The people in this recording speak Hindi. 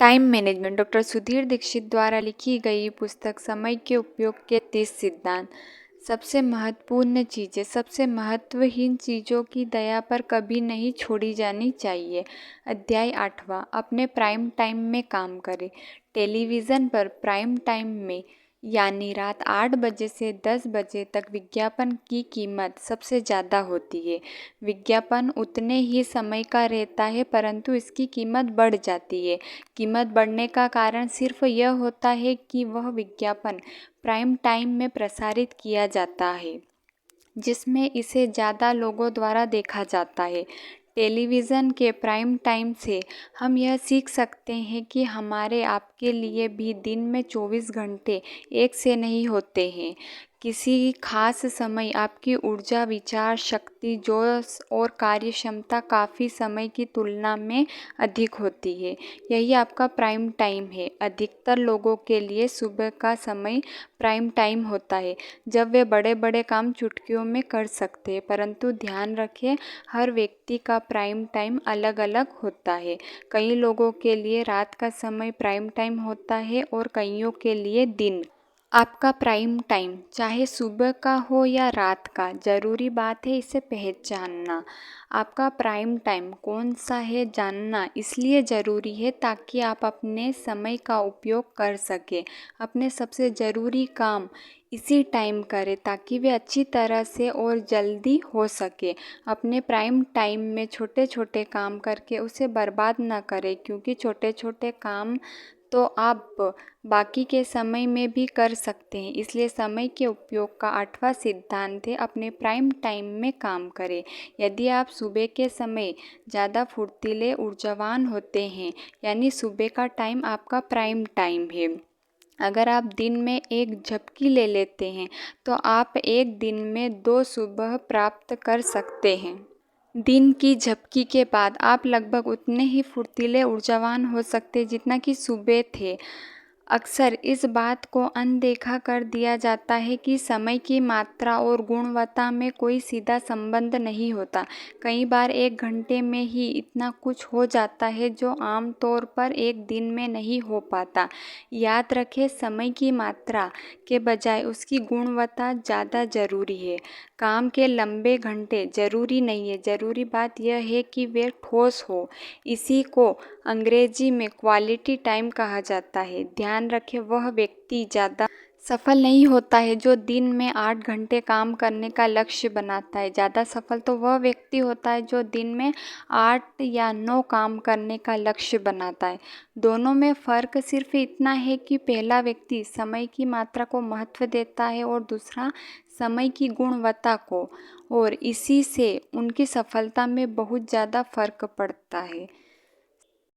Time management doctor Sudhir Dixit द्वारा लिखी गई पुस्तक समय के उपयोग के 30 सिद्धांत। सबसे महत्वपूर्ण चीज़ें, सबसे महत्वहीन चीज़ों की दया पर कभी नहीं छोड़ी जानी चाहिए। अध्याय 8वां, अपने प्राइम टाइम में काम करें। टेलीविज़न पर प्राइम टाइम में यानी रात 8 बजे से 10 बजे तक विज्ञापन की कीमत सबसे ज़्यादा होती है। विज्ञापन उतने ही समय का रहता है परंतु इसकी कीमत बढ़ जाती है। कीमत बढ़ने का कारण सिर्फ यह होता है कि वह विज्ञापन प्राइम टाइम में प्रसारित किया जाता है जिसमें इसे ज़्यादा लोगों द्वारा देखा जाता है। टेलीविज़न के प्राइम टाइम से हम यह सीख सकते हैं कि हमारे आपके लिए भी दिन में 24 घंटे एक से नहीं होते हैं। किसी खास समय आपकी ऊर्जा, विचार शक्ति, जोश और कार्य क्षमता काफ़ी समय की तुलना में अधिक होती है। यही आपका प्राइम टाइम है। अधिकतर लोगों के लिए सुबह का समय प्राइम टाइम होता है जब वे बड़े बड़े काम चुटकियों में कर सकते हैं, परंतु ध्यान रखें हर व्यक्ति का प्राइम टाइम अलग अलग होता है। कई लोगों के लिए रात का समय प्राइम टाइम होता है और कईयों के लिए दिन। आपका प्राइम टाइम चाहे सुबह का हो या रात का, ज़रूरी बात है इसे पहचानना। आपका प्राइम टाइम कौन सा है जानना इसलिए ज़रूरी है ताकि आप अपने समय का उपयोग कर सकें। अपने सबसे ज़रूरी काम इसी टाइम करें ताकि वे अच्छी तरह से और जल्दी हो सके। अपने प्राइम टाइम में छोटे छोटे काम करके उसे बर्बाद न करें क्योंकि छोटे छोटे काम तो आप बाकी के समय में भी कर सकते हैं। इसलिए समय के उपयोग का 8वां सिद्धांत है अपने प्राइम टाइम में काम करें। यदि आप सुबह के समय ज़्यादा फुर्तीले ऊर्जावान होते हैं यानी सुबह का टाइम आपका प्राइम टाइम है। अगर आप दिन में एक झपकी ले लेते हैं तो आप एक दिन में 2 सुबह प्राप्त कर सकते हैं। दिन की झपकी के बाद आप लगभग उतने ही फुर्तीले ऊर्जावान हो सकते जितना कि सुबह थे। अक्सर इस बात को अनदेखा कर दिया जाता है कि समय की मात्रा और गुणवत्ता में कोई सीधा संबंध नहीं होता। कई बार एक घंटे में ही इतना कुछ हो जाता है जो आम तौर पर एक दिन में नहीं हो पाता। याद रखें समय की मात्रा के बजाय उसकी गुणवत्ता ज़्यादा ज़रूरी है। काम के लंबे घंटे ज़रूरी नहीं है, ज़रूरी बात यह है कि वे ठोस हो। इसी को अंग्रेजी में क्वालिटी टाइम कहा जाता है। ध्यान रखें वह व्यक्ति ज़्यादा सफल नहीं होता है जो दिन में 8 घंटे काम करने का लक्ष्य बनाता है। ज़्यादा सफल तो वह व्यक्ति होता है जो दिन में 8 या 9 काम करने का लक्ष्य बनाता है। दोनों में फ़र्क सिर्फ इतना है कि पहला व्यक्ति समय की मात्रा को महत्व देता है और दूसरा समय की गुणवत्ता को, और इसी से उनकी सफलता में बहुत ज़्यादा फ़र्क पड़ता है।